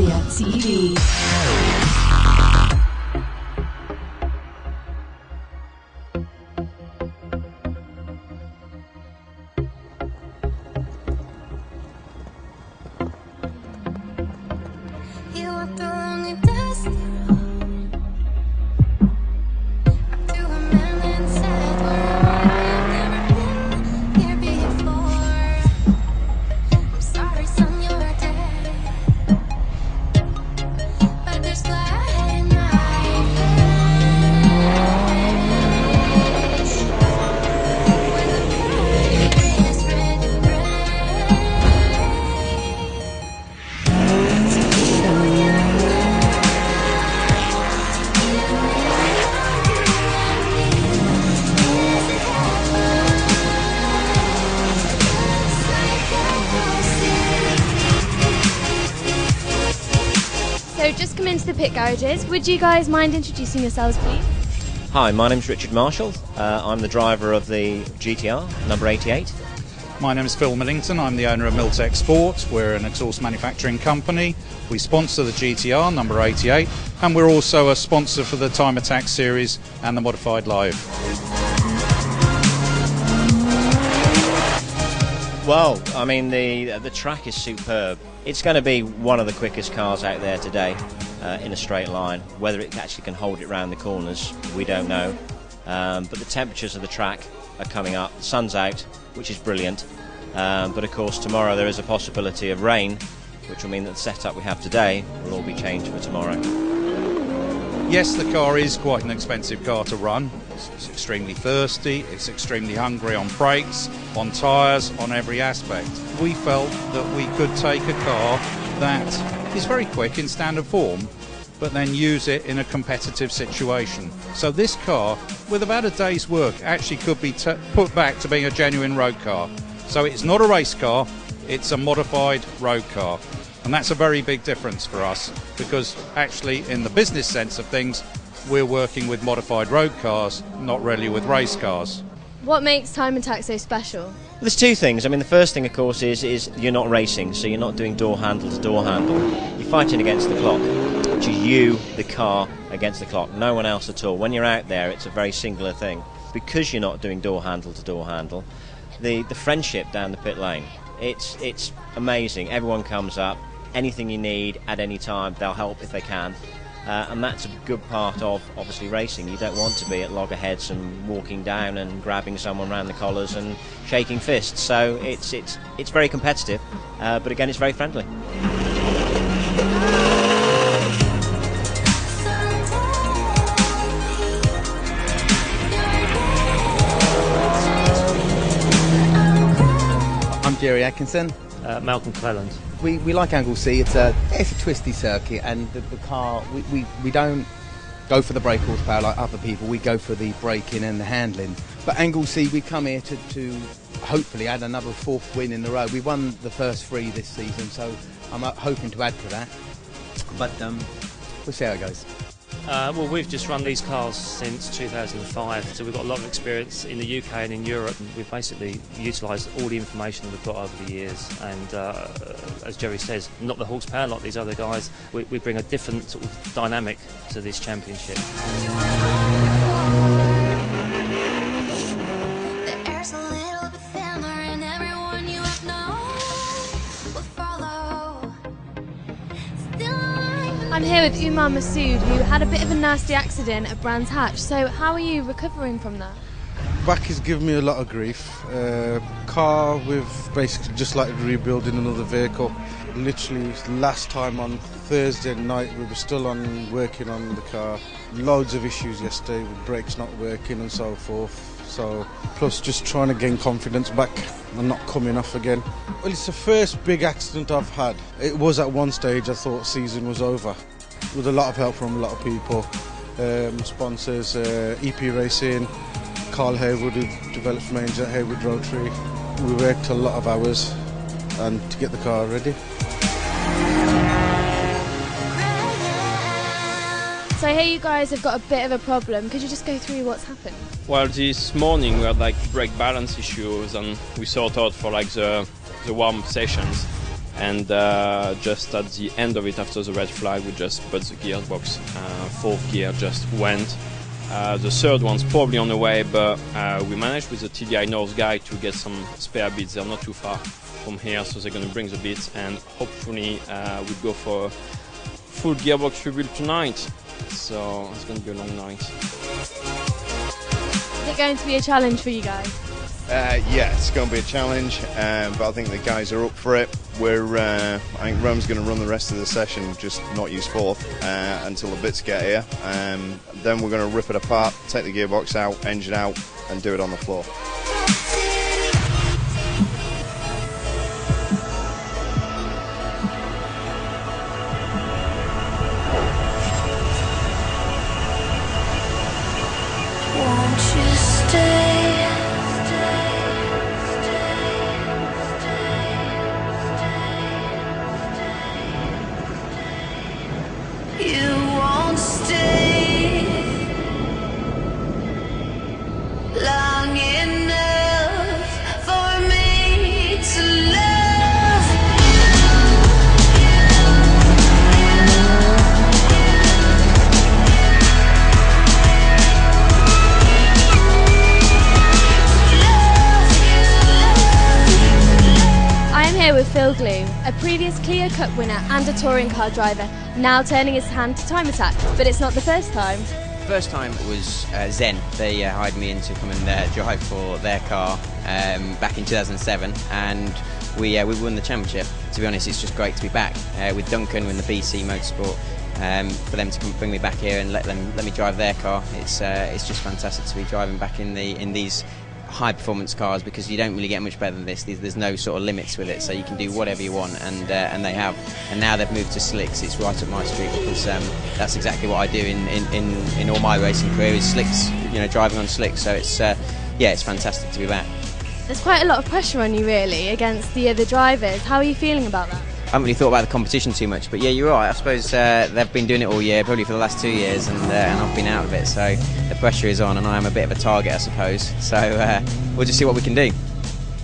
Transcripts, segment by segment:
TV. So just come into the pit garages. Would you guys mind introducing yourselves, please? Hi, my name's Richard Marshall. I'm the driver of the GTR, number 88. My name is Phil Millington. I'm the owner of Miltech Sport. We're an exhaust manufacturing company. We sponsor the GTR, number 88, and we're also a sponsor for the Time Attack series and the Modified Live. Well, I mean, the track is superb. It's going to be one of the quickest cars out there today in a straight line. Whether it actually can hold it round the corners, we don't know. But the temperatures of the track are coming up. The sun's out, which is brilliant. But of course, tomorrow there is a possibility of rain, which will mean that the setup we have today will all be changed for tomorrow. Yes, the car is quite an expensive car to run. It's extremely thirsty, it's extremely hungry on brakes, on tyres, on every aspect. We felt that we could take a car that is very quick in standard form, but then use it in a competitive situation. So this car, with about a day's work, actually could be put back to being a genuine road car. So it's not a race car, it's a modified road car. And that's a very big difference for us, because actually in the business sense of things, we're working with modified road cars, not really with race cars. What makes Time Attack so special? Well, there's two things. I mean, the first thing, of course, is you're not racing, so you're not doing door handle to door handle. You're fighting against the clock, which is you, the car, against the clock. No one else at all. When you're out there, it's a very singular thing. Because you're not doing door handle to door handle, the friendship down the pit lane, it's amazing. Everyone comes up. Anything you need at any time, they'll help if they can. And that's a good part of, obviously, racing. You don't want to be at loggerheads and walking down and grabbing someone round the collars and shaking fists. So it's very competitive, but again, it's very friendly. I'm Jerry Atkinson. Malcolm Cleland. We like Anglesey. It's a twisty circuit, and the car, we don't go for the brake horsepower like other people. We go for the braking and the handling. But Anglesey, we come here to hopefully add another fourth win in a row. We won the first 3 this season, so I'm hoping to add to that. But we'll see how it goes. Well, we've just run these cars since 2005, so we've got a lot of experience in the UK and in Europe. We've basically utilised all the information that we've got over the years, and as Jerry says, not the horsepower like these other guys. We bring a different sort of dynamic to this championship. I'm here with Umar Masood, who had a bit of a nasty accident at Brands Hatch. So how are you recovering from that? Back is giving me a lot of grief. Car with basically just like rebuilding another vehicle. Literally last time on Thursday night we were still working on the car. Loads of issues yesterday with brakes not working and so forth. So plus just trying to gain confidence back and not coming off again. Well, it's the first big accident I've had. It was at one stage I thought season was over. With a lot of help from a lot of people, sponsors, EP Racing, Carl Haywood, who developed from Angel at Haywood Rotary. We worked a lot of hours and to get the car ready. So I hear you guys have got a bit of a problem. Could you just go through what's happened? Well, this morning we had like brake balance issues, and we sought out for like the warm sessions. and just at the end of it, after the red flag, we just put the gearbox. Fourth gear just went. The third one's probably on the way, but we managed with the TDI North guy to get some spare bits. They're not too far from here, so they're going to bring the bits, and hopefully we'll go for a full gearbox rebuild tonight. So it's going to be a long night. Is it going to be a challenge for you guys? Yeah, it's going to be a challenge, but I think the guys are up for it. I think Rome's going to run the rest of the session, just not use fourth until the bits get here. Then we're going to rip it apart, take the gearbox out, engine out, and do it on the floor. Won't you stay? You won't stay long enough for me to love I am here with Phil Glue, a previous Clio Cup winner and a touring car driver, now turning his hand to time attack, but it's not the first time. First time was Zen. They hired me in to come and drive for their car back in 2007, and we won the championship. To be honest, it's just great to be back with Duncan in the BC Motorsport. For them to come bring me back here and let me drive their car, it's just fantastic to be driving back in these high performance cars, because you don't really get much better than this. There's no sort of limits with it, so you can do whatever you want, and they have. And now they've moved to slicks. It's right up my street, because that's exactly what I do in all my racing career, is slicks, driving on slicks. So it's it's fantastic to be back. There's quite a lot of pressure on you, really, against the other drivers. How are you feeling about that? I haven't really thought about the competition too much, but yeah, you're right. I suppose they've been doing it all year, probably for the last 2 years, and I've been out of it, so the pressure is on, and I am a bit of a target, I suppose. So we'll just see what we can do.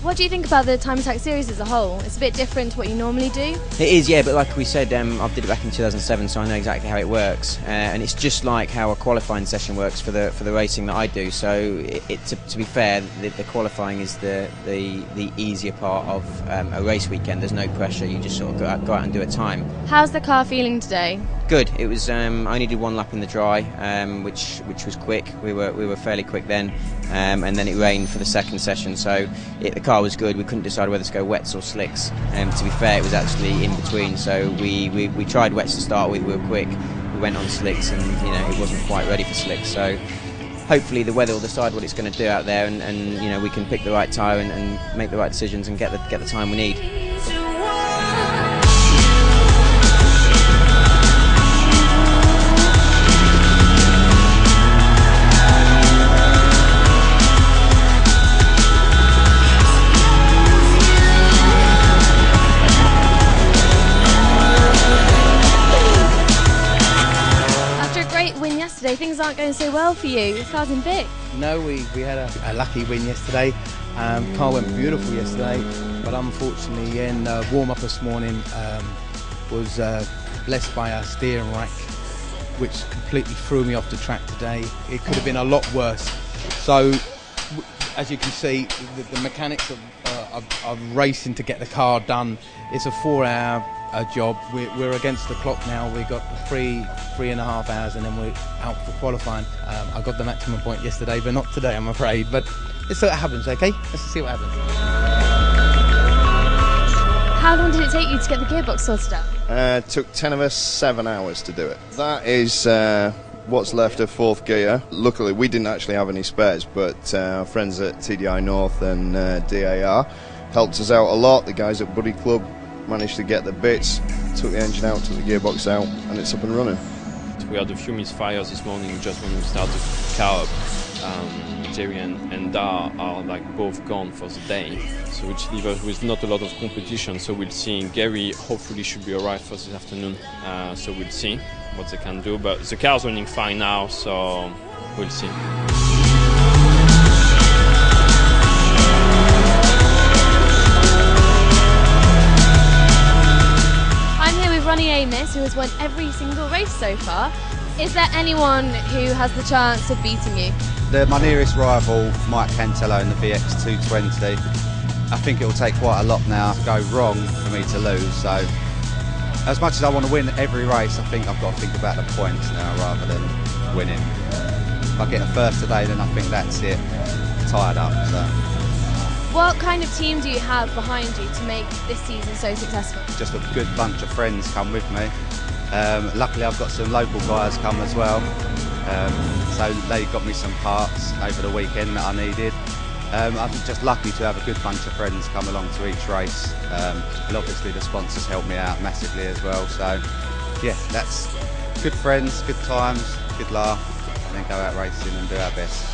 What do you think about the Time Attack series as a whole? It's a bit different to what you normally do. It is, yeah, but like we said, I did it back in 2007, so I know exactly how it works, and it's just like how a qualifying session works for the racing that I do. So to be fair, the qualifying is the easier part of a race weekend. There's no pressure. You just sort of go out and do a time. How's the car feeling today? Good. It was. I only did one lap in the dry, which was quick. We were fairly quick then, and then it rained for the second session. So the car was good. We couldn't decide whether to go wets or slicks. To be fair, it was actually in between. So we tried wets to start with. We were quick. We went on slicks, and it wasn't quite ready for slicks. So hopefully the weather will decide what it's going to do out there, and we can pick the right tyre and make the right decisions and get the time we need. Things aren't going so well for you. It's starting big. No, we had a lucky win yesterday. Car went beautiful yesterday, but unfortunately in warm-up this morning was blessed by our steering rack, which completely threw me off the track today. It could have been a lot worse. So, as you can see, the mechanics of racing to get the car done. It's a 4-hour job. We're against the clock now. We've got 3.5 hours, and then we're out for qualifying. I got the maximum point yesterday, but not today, I'm afraid. But let's see what happens, okay? Let's see what happens. How long did it take you to get the gearbox sorted out? It took 10 of us 7 hours to do it. That is what's left of fourth gear. Luckily, we didn't actually have any spares, but our friends at TDI North and DAR helped us out a lot. The guys at Buddy Club managed to get the bits, took the engine out, took the gearbox out, and it's up and running. We had a few misfires this morning just when we started the car up. Jerry and Dar are both gone for the day, so which leaves us with not a lot of competition. So we'll see. Gary hopefully should be alright for this afternoon. So we'll see what they can do. But the car's running fine now, so we'll see. Johnny Amos, who has won every single race so far. Is there anyone who has the chance of beating you? My nearest rival, Mike Cantello in the VX 220. I think it will take quite a lot now to go wrong for me to lose. So, as much as I want to win every race, I think I've got to think about the points now rather than winning. If I get a first today, then I think that's it. Tied up. So. What kind of team do you have behind you to make this season so successful? Just a good bunch of friends come with me. Luckily I've got some local guys come as well, so they got me some parts over the weekend that I needed. I'm just lucky to have a good bunch of friends come along to each race, and obviously the sponsors help me out massively as well, so yeah, that's good friends, good times, good laugh, and then go out racing and do our best.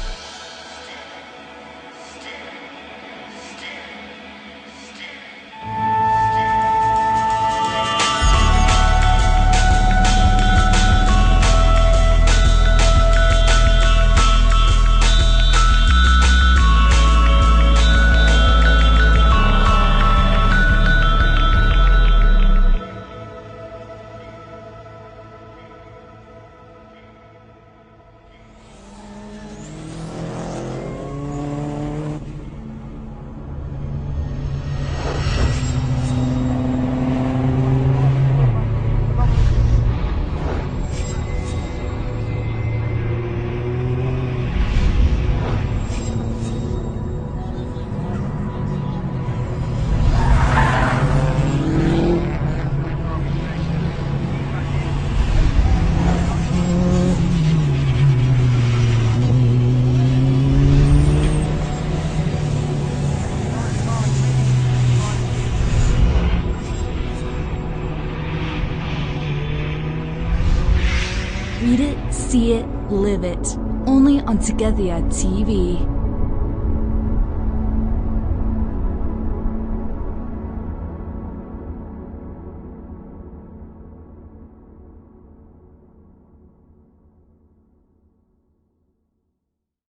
Read it, see it, live it. Only on Together TV.